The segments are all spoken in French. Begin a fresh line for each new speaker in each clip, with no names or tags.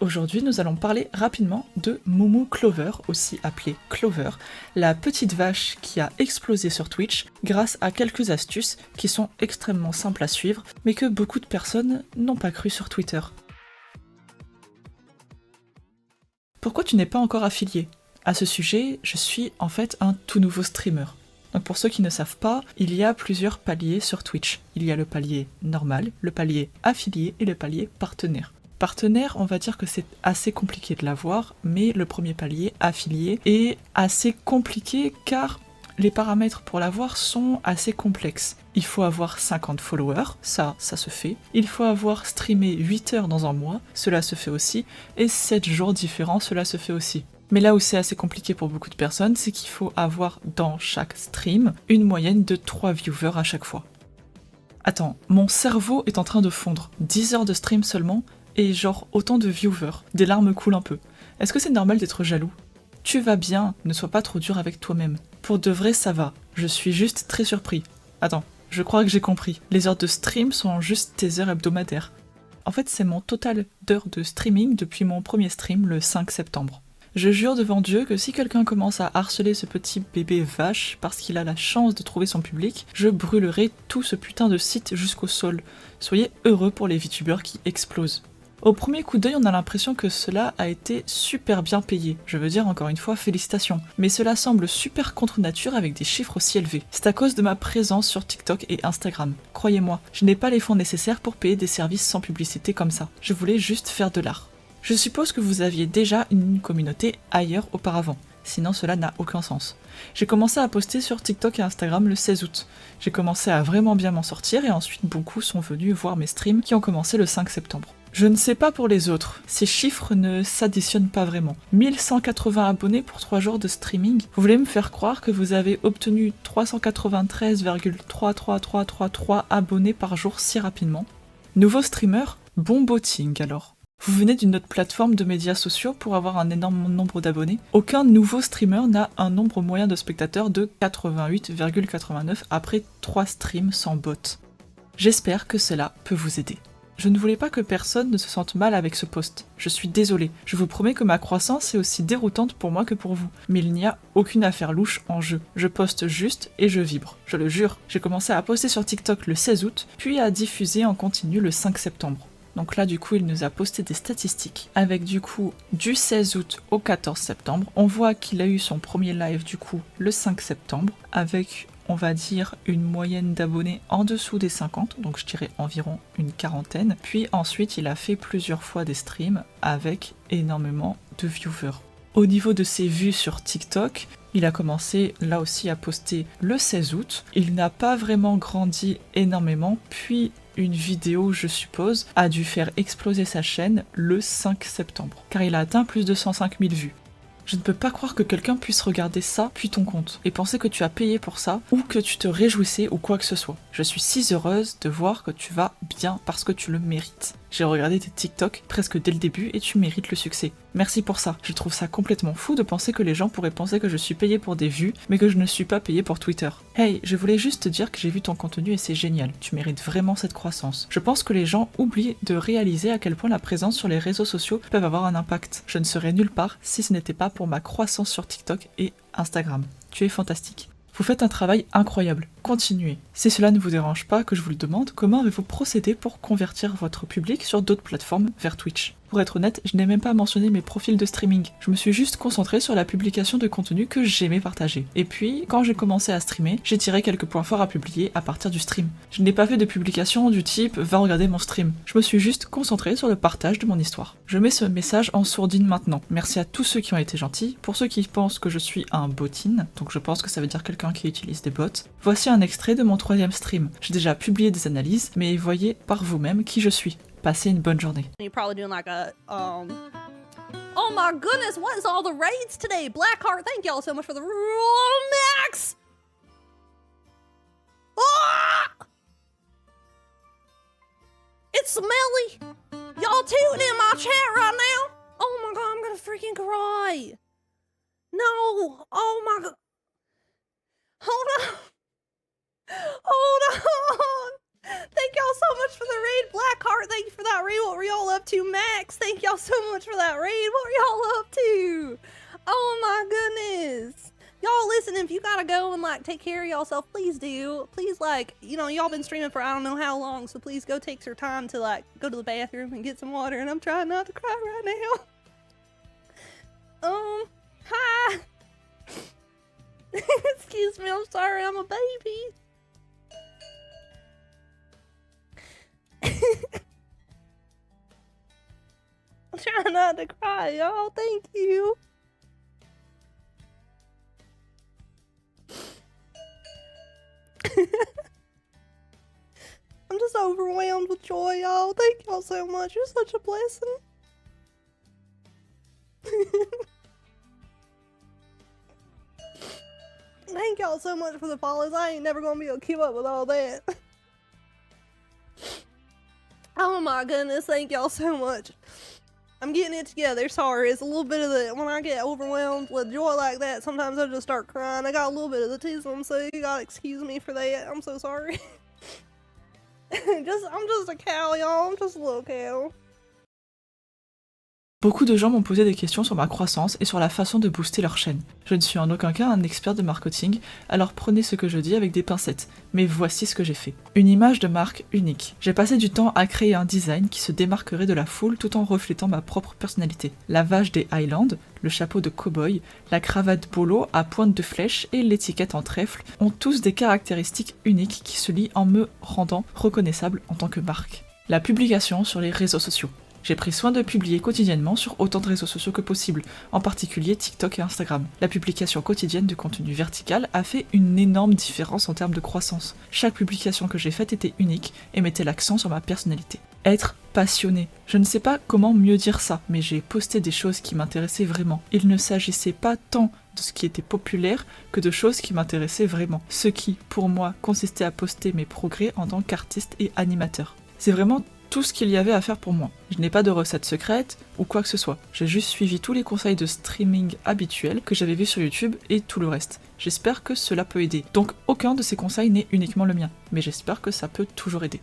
Aujourd'hui, nous allons parler rapidement de Moumou Clover, aussi appelée Clover, la petite vache qui a explosé sur Twitch grâce à quelques astuces qui sont extrêmement simples à suivre, mais que beaucoup de personnes n'ont pas cru sur Twitter. Pourquoi tu n'es pas encore affilié ? À ce sujet, je suis en fait un tout nouveau streamer. Donc pour ceux qui ne savent pas, il y a plusieurs paliers sur Twitch. Il y a le palier normal, le palier affilié et le palier partenaire. Partenaire, on va dire que c'est assez compliqué de l'avoir, mais le premier palier, affilié, est assez compliqué car les paramètres pour l'avoir sont assez complexes. Il faut avoir 50 followers, ça se fait. Il faut avoir streamé 8 heures dans un mois, cela se fait aussi. Et 7 jours différents, cela se fait aussi. Mais là où c'est assez compliqué pour beaucoup de personnes, c'est qu'il faut avoir dans chaque stream une moyenne de 3 viewers à chaque fois. Attends, mon cerveau est en train de fondre. 10 heures de stream seulement, et genre autant de viewers. Des larmes coulent un peu. Est-ce que c'est normal d'être jaloux ? Tu vas bien, ne sois pas trop dur avec toi-même. Pour de vrai, ça va. Je suis juste très surpris. Attends, je crois que j'ai compris. Les heures de stream sont juste tes heures hebdomadaires. En fait, c'est mon total d'heures de streaming depuis mon premier stream le 5 septembre. Je jure devant Dieu que si quelqu'un commence à harceler ce petit bébé vache parce qu'il a la chance de trouver son public, je brûlerai tout ce putain de site jusqu'au sol. Soyez heureux pour les VTubers qui explosent. Au premier coup d'œil, on a l'impression que cela a été super bien payé. Je veux dire encore une fois, félicitations. Mais cela semble super contre nature avec des chiffres aussi élevés. C'est à cause de ma présence sur TikTok et Instagram. Croyez-moi, je n'ai pas les fonds nécessaires pour payer des services sans publicité comme ça. Je voulais juste faire de l'art. Je suppose que vous aviez déjà une communauté ailleurs auparavant. Sinon cela n'a aucun sens. J'ai commencé à poster sur TikTok et Instagram le 16 août. J'ai commencé à vraiment bien m'en sortir et ensuite beaucoup sont venus voir mes streams qui ont commencé le 5 septembre. Je ne sais pas pour les autres, ces chiffres ne s'additionnent pas vraiment. 1180 abonnés pour 3 jours de streaming. Vous voulez me faire croire que vous avez obtenu 393,33333 abonnés par jour si rapidement ? Nouveau streamer ? Bon botting alors. Vous venez d'une autre plateforme de médias sociaux pour avoir un énorme nombre d'abonnés ? Aucun nouveau streamer n'a un nombre moyen de spectateurs de 88,89 après 3 streams sans bot. J'espère que cela peut vous aider. Je ne voulais pas que personne ne se sente mal avec ce post. Je suis désolée. Je vous promets que ma croissance est aussi déroutante pour moi que pour vous. Mais il n'y a aucune affaire louche en jeu. Je poste juste et je vibre. Je le jure. J'ai commencé à poster sur TikTok le 16 août, puis à diffuser en continu le 5 septembre. Donc là, du coup, il nous a posté des statistiques. Avec du coup, du 16 août au 14 septembre, on voit qu'il a eu son premier live du coup le 5 septembre, avec, on va dire, une moyenne d'abonnés en dessous des 50, donc je dirais environ une quarantaine. Puis ensuite, il a fait plusieurs fois des streams avec énormément de viewers. Au niveau de ses vues sur TikTok, il a commencé là aussi à poster le 16 août. Il n'a pas vraiment grandi énormément, puis une vidéo, je suppose, a dû faire exploser sa chaîne le 5 septembre, car il a atteint plus de 105 000 vues. Je ne peux pas croire que quelqu'un puisse regarder ça puis ton compte, et penser que tu as payé pour ça, ou que tu te réjouissais ou quoi que ce soit. Je suis si heureuse de voir que tu vas bien parce que tu le mérites. J'ai regardé tes TikTok presque dès le début et tu mérites le succès. Merci pour ça. Je trouve ça complètement fou de penser que les gens pourraient penser que je suis payé pour des vues, mais que je ne suis pas payé pour Twitter. Hey, je voulais juste te dire que j'ai vu ton contenu et c'est génial. Tu mérites vraiment cette croissance. Je pense que les gens oublient de réaliser à quel point la présence sur les réseaux sociaux peuvent avoir un impact. Je ne serais nulle part si ce n'était pas pour ma croissance sur TikTok et Instagram. Tu es fantastique. Vous faites un travail incroyable. Continuez. Si cela ne vous dérange pas que je vous le demande, comment avez-vous procédé pour convertir votre public sur d'autres plateformes vers Twitch ? Pour être honnête, je n'ai même pas mentionné mes profils de streaming. Je me suis juste concentrée sur la publication de contenu que j'aimais partager. Et puis, quand j'ai commencé à streamer, j'ai tiré quelques points forts à publier à partir du stream. Je n'ai pas fait de publication du type « va regarder mon stream ». Je me suis juste concentrée sur le partage de mon histoire. Je mets ce message en sourdine maintenant. Merci à tous ceux qui ont été gentils. Pour ceux qui pensent que je suis un botin, donc je pense que ça veut dire quelqu'un qui utilise des bots, voici un extrait de mon 3e stream. J'ai déjà publié des analyses, mais voyez par vous-même qui je suis. Passez une bonne journée.
You're probably doing like a, oh my goodness, what is all the raids today? Blackheart, thank y'all so much for the Max! Ah! It's smelly! Y'all tune in my chat right now? Oh my god, I'm gonna freaking cry! No! Oh my god! Hold on! Hold on! Thank y'all so much for the raid. Blackheart, thank you for that raid. What were y'all up to? Max, thank y'all so much for that raid. What were y'all up to? Oh my goodness. Y'all listen, if you gotta go and like take care of yourself, please do. Please, like, you know, y'all been streaming for I don't know how long, so please go take your time to like go to the bathroom and get some water. And I'm trying not to cry right now. Hi. Excuse me, I'm sorry, I'm a baby. I'm trying not to cry, y'all. Thank you. I'm just overwhelmed with joy, y'all. Thank y'all so much. You're such a blessing. Thank y'all so much for the follows. I ain't never gonna be able to keep up with all that. Oh my goodness, thank y'all so much. I'm getting it together. Sorry, it's a little bit of the, when I get overwhelmed with joy like that, sometimes I just start crying. I got a little bit of the tism, so you gotta excuse me for that. I'm so sorry. I'm just a cow, y'all. I'm just a little cow.
Beaucoup de gens m'ont posé des questions sur ma croissance et sur la façon de booster leur chaîne. Je ne suis en aucun cas un expert de marketing, alors prenez ce que je dis avec des pincettes, mais voici ce que j'ai fait. Une image de marque unique. J'ai passé du temps à créer un design qui se démarquerait de la foule tout en reflétant ma propre personnalité. La vache des Highlands, le chapeau de cow-boy, la cravate bolo à pointe de flèche et l'étiquette en trèfle ont tous des caractéristiques uniques qui se lient en me rendant reconnaissable en tant que marque. La publication sur les réseaux sociaux. J'ai pris soin de publier quotidiennement sur autant de réseaux sociaux que possible, en particulier TikTok et Instagram. La publication quotidienne de contenu vertical a fait une énorme différence en termes de croissance. Chaque publication que j'ai faite était unique et mettait l'accent sur ma personnalité. Être passionné. Je ne sais pas comment mieux dire ça, mais j'ai posté des choses qui m'intéressaient vraiment. Il ne s'agissait pas tant de ce qui était populaire que de choses qui m'intéressaient vraiment. Ce qui, pour moi, consistait à poster mes progrès en tant qu'artiste et animateur. C'est vraiment tout ce qu'il y avait à faire pour moi. Je n'ai pas de recette secrète ou quoi que ce soit. J'ai juste suivi tous les conseils de streaming habituels que j'avais vus sur YouTube et tout le reste. J'espère que cela peut aider. Donc aucun de ces conseils n'est uniquement le mien, mais j'espère que ça peut toujours aider.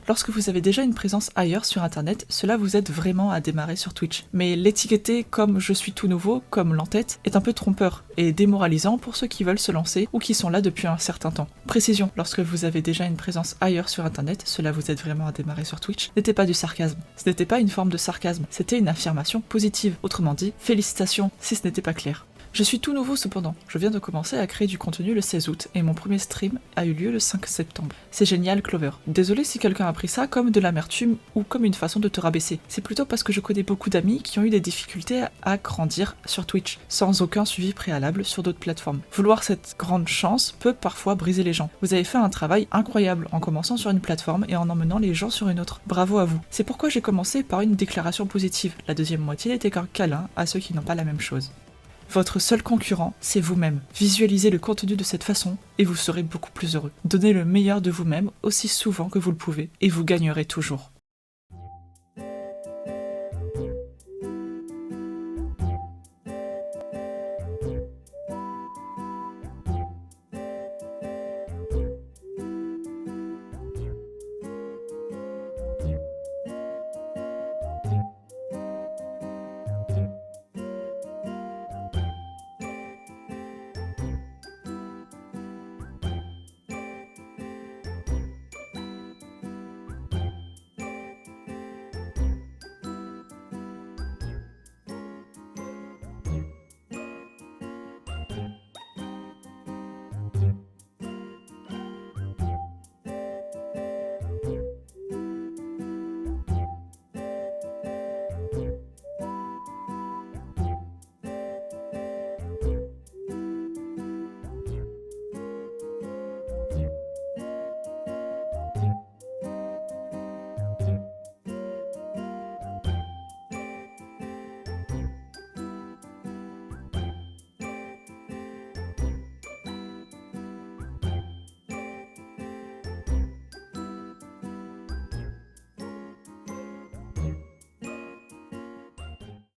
Lorsque vous avez déjà une présence ailleurs sur internet, cela vous aide vraiment à démarrer sur Twitch. Mais l'étiqueter comme je suis tout nouveau, comme l'entête, est un peu trompeur et démoralisant pour ceux qui veulent se lancer ou qui sont là depuis un certain temps. Précision, lorsque vous avez déjà une présence ailleurs sur internet, cela vous aide vraiment à démarrer sur Twitch, n'était pas du sarcasme. Ce n'était pas une forme de sarcasme, c'était une affirmation positive. Autrement dit, félicitations si ce n'était pas clair. Je suis tout nouveau cependant, je viens de commencer à créer du contenu le 16 août et mon premier stream a eu lieu le 5 septembre. C'est génial Clover. Désolé si quelqu'un a pris ça comme de l'amertume ou comme une façon de te rabaisser. C'est plutôt parce que je connais beaucoup d'amis qui ont eu des difficultés à grandir sur Twitch, sans aucun suivi préalable sur d'autres plateformes. Vouloir cette grande chance peut parfois briser les gens. Vous avez fait un travail incroyable en commençant sur une plateforme et en emmenant les gens sur une autre. Bravo à vous. C'est pourquoi j'ai commencé par une déclaration positive. La deuxième moitié n'était qu'un câlin à ceux qui n'ont pas la même chose. Votre seul concurrent, c'est vous-même. Visualisez le contenu de cette façon et vous serez beaucoup plus heureux. Donnez le meilleur de vous-même aussi souvent que vous le pouvez et vous gagnerez toujours.